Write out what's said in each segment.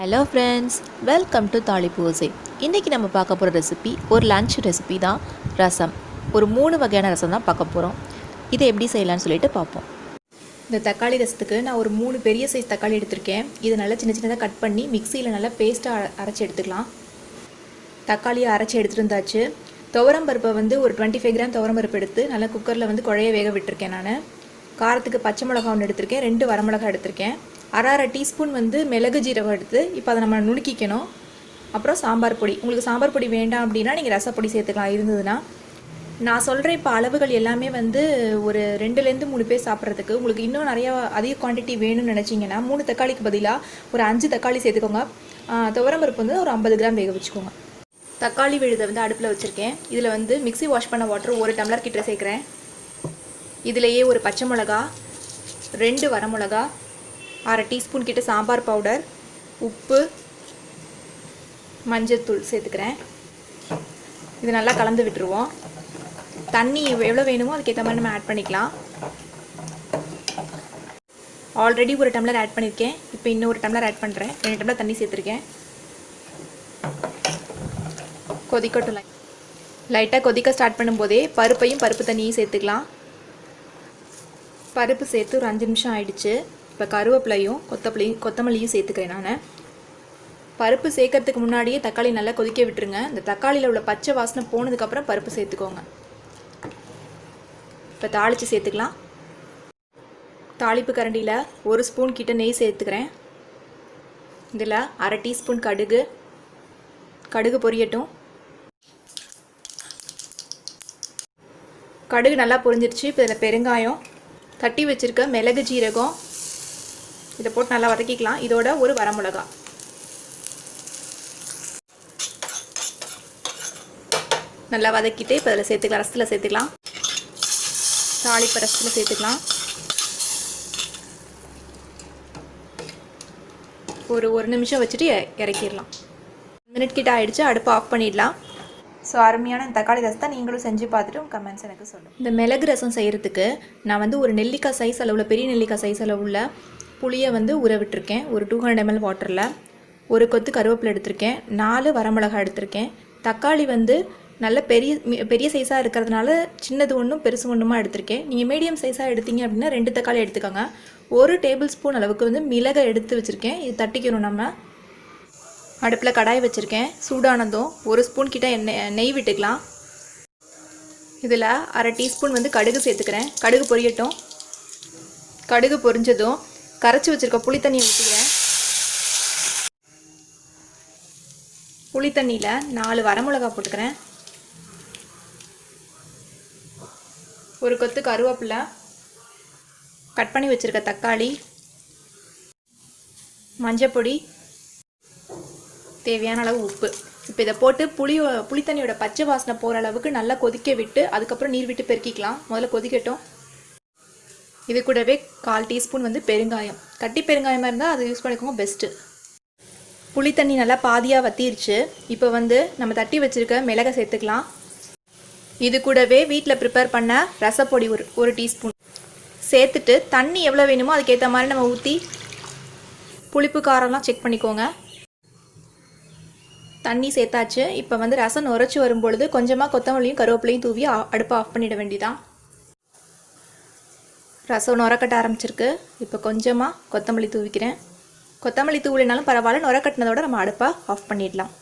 Hello ஃப்ரெண்ட்ஸ், welcome to தாளிப்பூசை. இன்றைக்கி நம்ம பார்க்க போகிற ரெசிபி ஒரு லன்ச் ரெசிபி தான். ரசம். ஒரு 3 வகையான ரசம் தான் பார்க்க போகிறோம். இதை எப்படி செய்யலான்னு சொல்லிட்டு பார்ப்போம். இந்த தக்காளி ரசத்துக்கு நான் ஒரு 3 பெரிய சைஸ் தக்காளி எடுத்திருக்கேன். இதை நல்லா சின்ன சின்னதாக கட் பண்ணி மிக்சியில் நல்லா பேஸ்ட்டாக அரைச்சி எடுத்துக்கலாம். தக்காளியை அரைச்சி எடுத்துகிட்டு இருந்தாச்சு. துவரம் பருப்பை ஒரு 25 கிராம் துவரம் பருப்பு எடுத்து நல்லா குக்கரில் குழைய வேக விட்டுருக்கேன். நான் காரத்துக்கு பச்சை மிளகா ஒன்று எடுத்திருக்கேன், 2 வரமிளகா எடுத்திருக்கேன், அரை டீஸ்பூன் மிளகு ஜீரகம் எடுத்து இப்போ அதை நம்ம நுணுக்கிக்கணும். அப்புறம் சாம்பார் பொடி, உங்களுக்கு சாம்பார் பொடி வேண்டாம் அப்படின்னா நீங்கள் ரசப்பொடி சேர்த்துக்கலாம் இருந்ததுன்னா. நான் சொல்கிறேன் இப்போ அளவுகள் எல்லாமே ஒரு 2லேருந்து 3 பேர் சாப்பிட்றதுக்கு. உங்களுக்கு இன்னும் நிறையா அதிக குவான்டிட்டி வேணும்னு நினச்சிங்கன்னா 3 தக்காளிக்கு பதிலாக ஒரு 5 தக்காளி சேர்த்துக்கோங்க. துவரம் பருப்பு ஒரு 50 கிராம் வேக வச்சுக்கோங்க. தக்காளி விழுதை அடுப்பில் வச்சுருக்கேன். இதில் மிக்ஸி வாஷ் பண்ண வாட்டர் 1 டம்ளர் கிட்ட சேர்க்குறேன். இதிலேயே ஒரு பச்சை மிளகா, 2 வரமிளகா, அரை டீஸ்பூன் கிட்ட சாம்பார் பவுடர், உப்பு, மஞ்சள்தூள் சேர்த்துக்கிறேன். இது நல்லா கலந்து விட்டுருவோம். தண்ணி எவ்வளோ வேணுமோ அதுக்கேற்ற மாதிரி நம்ம ஆட் பண்ணிக்கலாம். ஆல்ரெடி 1 டம்ளர் ஆட் பண்ணியிருக்கேன். இப்போ இன்னும் 1 டம்ளர் ஆட் பண்ணுறேன். 2 டம்ளர் தண்ணி சேர்த்துருக்கேன். கொதிக்கட்டும். லைட்டாக கொதிக்க ஸ்டார்ட் பண்ணும்போதே பருப்பு தண்ணியும் சேர்த்துக்கலாம். பருப்பு சேர்த்து ஒரு 5 நிமிஷம் ஆயிடுச்சு. இப்போ கருவேப்பிலையும் கொத்தமல்லியும் சேர்த்துக்கிறேன். நான் பருப்பு சேர்க்கறதுக்கு முன்னாடியே தக்காளி நல்லா கொதிக்க விட்டுருங்க. இந்த தக்காளியில் உள்ள பச்சை வாசனை போனதுக்கப்புறம் பருப்பு சேர்த்துக்கோங்க. இப்போ தாளித்து சேர்த்துக்கலாம். தாளிப்பு கரண்டியில் 1 ஸ்பூன் கிட்ட நெய் சேர்த்துக்கிறேன். இதில் அரை டீஸ்பூன் கடுகு பொரியட்டும். கடுகு நல்லா பொரிஞ்சிருச்சு. இப்போ இதில் பெருங்காயம், தட்டி வச்சுருக்க மிளகு ஜீரகம் இதை போட்டு நல்லா வதக்கிக்கலாம். இதோட ஒரு வரமிளகா, நல்லா வதக்கிட்டு இப்போ அதில் சேர்த்துக்கலாம். ரசத்தில் சேர்த்துக்கலாம். தாளிப்பு ரசத்தில் சேர்த்துக்கலாம். ஒரு நிமிஷம் வச்சுட்டு இறக்கிடலாம். 1 மினிட் கிட்ட ஆகிடுச்சு. அடுப்பை ஆஃப் பண்ணிடலாம். ஸோ அருமையான தக்காளி ரசத்தை நீங்களும் செஞ்சு பார்த்துட்டு உங்கள் கமெண்ட்ஸ் எனக்கு சொல்லுங்கள். இந்த மிளகு ரசம் செய்கிறதுக்கு நான் ஒரு நெல்லிக்காய் சைஸ் அளவில், பெரிய நெல்லிக்காய் சைஸ் அளவுள்ள புளியை ஊற விட்டுருக்கேன். ஒரு 200 ml வாட்டரில். ஒரு கொத்து கருவேப்பிலை எடுத்திருக்கேன். 4 வரமிளகாய் எடுத்திருக்கேன். தக்காளி நல்ல பெரிய சைஸாக இருக்கிறதுனால சின்னது ஒன்றும் பெருசு ஒன்றுமா எடுத்திருக்கேன். நீங்கள் மீடியம் சைஸாக எடுத்தீங்க அப்படின்னா 2 தக்காளி எடுத்துக்கோங்க. 1 டேபிள் ஸ்பூன் அளவுக்கு மிளகை எடுத்து வச்சுருக்கேன். இது தட்டிக்கணும். நம்ம அடுப்பில் கடாய் வச்சுருக்கேன். சூடானதும் 1 ஸ்பூன் கிட்ட நெய் விட்டுக்கலாம். இதில் அரை டீஸ்பூன் கடுகு சேர்த்துக்கிறேன். கடுகு பொரியட்டும். கடுகு பொரிஞ்சதும் கரைச்சி வச்சுருக்க புளித்தண்ணியை ஊற்றிக்கிறேன். புளித்தண்ணியில் 4 வரமிளகா போட்டுக்கிறேன். ஒரு கொத்து கருவேப்பிலை, கட் பண்ணி வச்சுருக்க தக்காளி, மஞ்சப்பொடி, தேவையான அளவு உப்பு. இப்போ இதை போட்டு புளித்தண்ணியோட பச்சை வாசனை போகிற அளவுக்கு நல்லா கொதிக்க விட்டு அதுக்கப்புறம் நீர் விட்டு பெருக்கிக்கலாம். முதல்ல கொதிக்கட்டும். இது கூடவே 1/4 டீஸ்பூன் பெருங்காயம், கட்டி பெருங்காயமாக இருந்தால் அது யூஸ் பண்ணிக்கோங்க, பெஸ்ட்டு. புளித்தண்ணி நல்லா பாதியாக வத்திருச்சு. இப்போ நம்ம தட்டி வச்சுருக்க மிளகை சேர்த்துக்கலாம். இது கூடவே வீட்டில் ப்ரிப்பேர் பண்ண ரசப்பொடி ஒரு டீஸ்பூன் சேர்த்துட்டு தண்ணி எவ்வளோ வேணுமோ அதுக்கேற்ற மாதிரி நம்ம ஊற்றி புளிப்பு காரம்லாம் செக் பண்ணிக்கோங்க. தண்ணி சேர்த்தாச்சு. இப்போ ரசம் நுரைச்சி வரும்பொழுது கொஞ்சமாக கொத்தமல்லியும் கருவேப்பிலையும் தூவி அடுப்பை ஆஃப் பண்ணிட வேண்டியதான். ரசம் நுரக்கட்ட ஆரம்பிச்சிருக்கு. இப்போ கொஞ்சமாக கொத்தமல்லி தூவிக்கிறேன். கொத்தமல்லி தூவினாலும் பரவாயில்ல, நுரக்கட்டினதோட நம்ம அடுப்பை ஆஃப் பண்ணிடலாம்.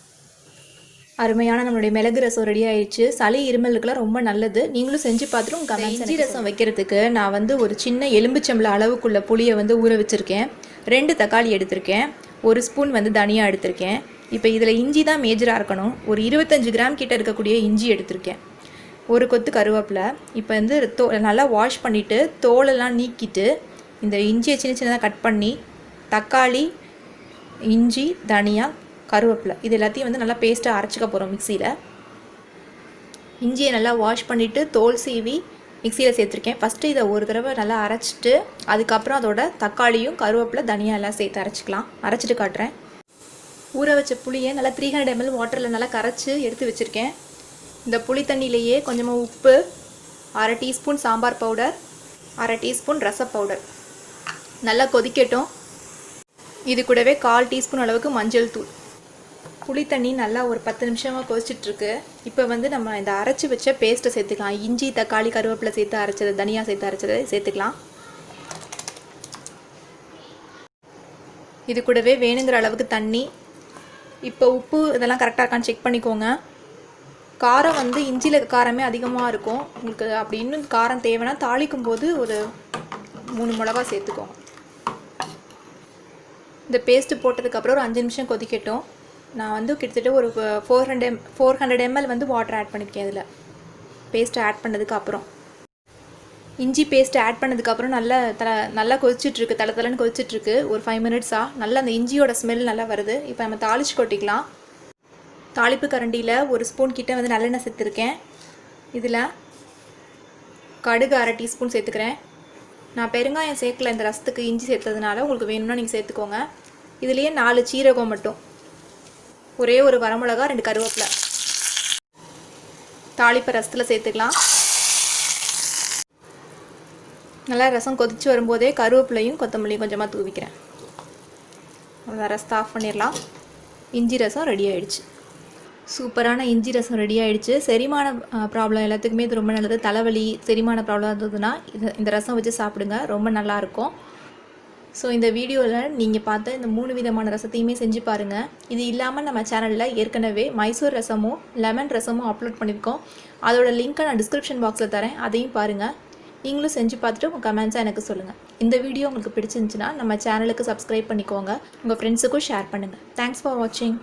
அருமையான நம்மளுடைய மிளகு ரசம் ரெடி ஆயிடுச்சு. சளி இருமலுக்குலாம் ரொம்ப நல்லது. நீங்களும் செஞ்சு பார்த்துட்டு உங்கள் கமெண்ட்ஸ். இஞ்சி ரசம் வைக்கிறதுக்கு நான் ஒரு சின்ன எலும்புச்சம்பளம் அளவுக்குள்ள புளியை ஊற வச்சுருக்கேன். 2 தக்காளி எடுத்திருக்கேன். 1 ஸ்பூன் தனியா எடுத்திருக்கேன். இப்போ இதில் இஞ்சி தான் மேஜராக இருக்கணும். ஒரு 25 கிராம் கிட்ட இருக்கக்கூடிய இஞ்சி எடுத்திருக்கேன். ஒரு கொத்து கருவேப்பிலை. இப்போ நல்லா வாஷ் பண்ணிவிட்டு தோலெல்லாம் நீக்கிட்டு இந்த இஞ்சியை சின்ன சின்னதாக கட் பண்ணி தக்காளி, இஞ்சி, தனியா, கருவேப்பிலை இது எல்லாத்தையும் நல்லா பேஸ்ட்டாக அரைச்சிக்க போகிறோம் மிக்சியில். இஞ்சியை நல்லா வாஷ் பண்ணிவிட்டு தோல் சீவி மிக்சியில் சேர்த்துருக்கேன். ஃபஸ்ட்டு இதை ஒரு தடவை நல்லா அரைச்சிட்டு அதுக்கப்புறம் அதோட தக்காளியும் கருவேப்பிலை தனியாக எல்லாம் சேர்த்து அரைச்சிக்கலாம். அரைச்சிட்டு காட்டுறேன். ஊற வச்ச புளியை நல்லா 300 ml வாட்டரில் நல்லா கரைச்சி எடுத்து வச்சுருக்கேன். இந்த புளி தண்ணியிலேயே கொஞ்சமாக உப்பு, அரை டீஸ்பூன் சாம்பார் பவுடர், அரை டீஸ்பூன் ரச பவுடர் நல்லா கொதிக்கட்டும். இது கூடவே 1/4 டீஸ்பூன் அளவுக்கு மஞ்சள் தூள். புளி தண்ணி நல்லா ஒரு 10 நிமிஷமாக கொதிச்சிட்ருக்கு. இப்போ வந்து நம்ம இந்த அரைச்சி வச்ச பேஸ்ட்டை சேர்த்துக்கலாம். இஞ்சி, தக்காளி, கருவேப்பிலை சேர்த்து அரைச்சது, தனியாக சேர்த்து அரைச்சதை சேர்த்துக்கலாம். இது கூடவே வேணுங்கிற அளவுக்கு தண்ணி. இப்போ உப்பு இதெல்லாம் கரெக்டாக இருக்கான்னு செக் பண்ணிக்கோங்க. காரம் வந்து இஞ்சியில் காரமே அதிகமாக இருக்கும். உங்களுக்கு அப்படி இன்னும் காரம் தேவைன்னா தாளிக்கும் போது ஒரு 3 மிளகா சேர்த்துக்கோங்க. இந்த பேஸ்ட்டு போட்டதுக்கப்புறம் ஒரு 5 நிமிஷம் கொதிக்கட்டும். நான் வந்து கிட்டத்தட்ட ஒரு 400 ml வந்து வாட்டர் ஆட் பண்ணியிருக்கேன். இதில் பேஸ்ட்டை ஆட் பண்ணதுக்கப்புறம் இஞ்சி பேஸ்ட்டு ஆட் பண்ணதுக்கப்புறம் நல்லா கொதிச்சிட்ருக்கு. தலைன்னு கொதிச்சிட்ருக்கு. ஒரு 5 மினிட்ஸாக நல்லா அந்த இஞ்சியோட ஸ்மெல் நல்லா வருது. இப்போ நம்ம தாளித்து கொட்டிக்கலாம். தாளிப்பு கரண்டியில் 1 ஸ்பூன் கிட்ட வந்து நல்லெண்ணெய் சேர்த்துருக்கேன். இதில் கடுகு 1/2 டீஸ்பூன் சேர்த்துக்கிறேன். நான் பெருங்காயம் சேர்க்கல இந்த ரசத்துக்கு, இஞ்சி சேர்த்ததுனால. உங்களுக்கு வேணும்னா நீங்கள் சேர்த்துக்கோங்க. இதுலேயே 4 சீரகம் மட்டும், ஒரே ஒரு வரமிளகா, 2 கருவேப்பிலை தாளிப்பை ரசத்தில் சேர்த்துக்கலாம். நல்லா ரசம் கொதித்து வரும்போதே கருவேப்பிலையும் கொத்தமல்லியும் கொஞ்சமாக தூவிக்கிறேன். அவ்வளோ ரசத்தை ஆஃப் பண்ணிடலாம். இஞ்சி ரசம் ரெடி ஆகிடுச்சு. சூப்பரான இஞ்சி ரசம் ரெடி ஆகிடுச்சு. செரிமான ப்ராப்ளம் எல்லாத்துக்குமே இது ரொம்ப நல்லது. தலைவலி, செரிமான ப்ராப்ளம் இருந்ததுன்னா இந்த ரசம் வச்சு சாப்பிடுங்க, ரொம்ப நல்லாயிருக்கும். ஸோ இந்த வீடியோவில் நீங்கள் பார்த்த இந்த 3 விதமான ரசத்தையுமே செஞ்சு பாருங்கள். இது இல்லாமல் நம்ம சேனலில் ஏற்கனவே மைசூர் ரசமும் லெமன் ரசமும் அப்லோட் பண்ணியிருக்கோம். அதோட லிங்க்கை நான் டிஸ்கிரிப்ஷன் பாக்ஸில் தரேன், அதையும் பாருங்கள். நீங்களும் செஞ்சு பார்த்துட்டு உங்கள் கமெண்ட்ஸாக எனக்கு சொல்லுங்கள். இந்த வீடியோ உங்களுக்கு பிடிச்சிருந்துச்சுன்னா நம்ம சேனலுக்கு சப்ஸ்கிரைப் பண்ணிக்கோங்க. உங்கள் ஃப்ரெண்ட்ஸுக்கும் ஷேர் பண்ணுங்கள். தேங்க்ஸ் ஃபார் வாட்சிங்.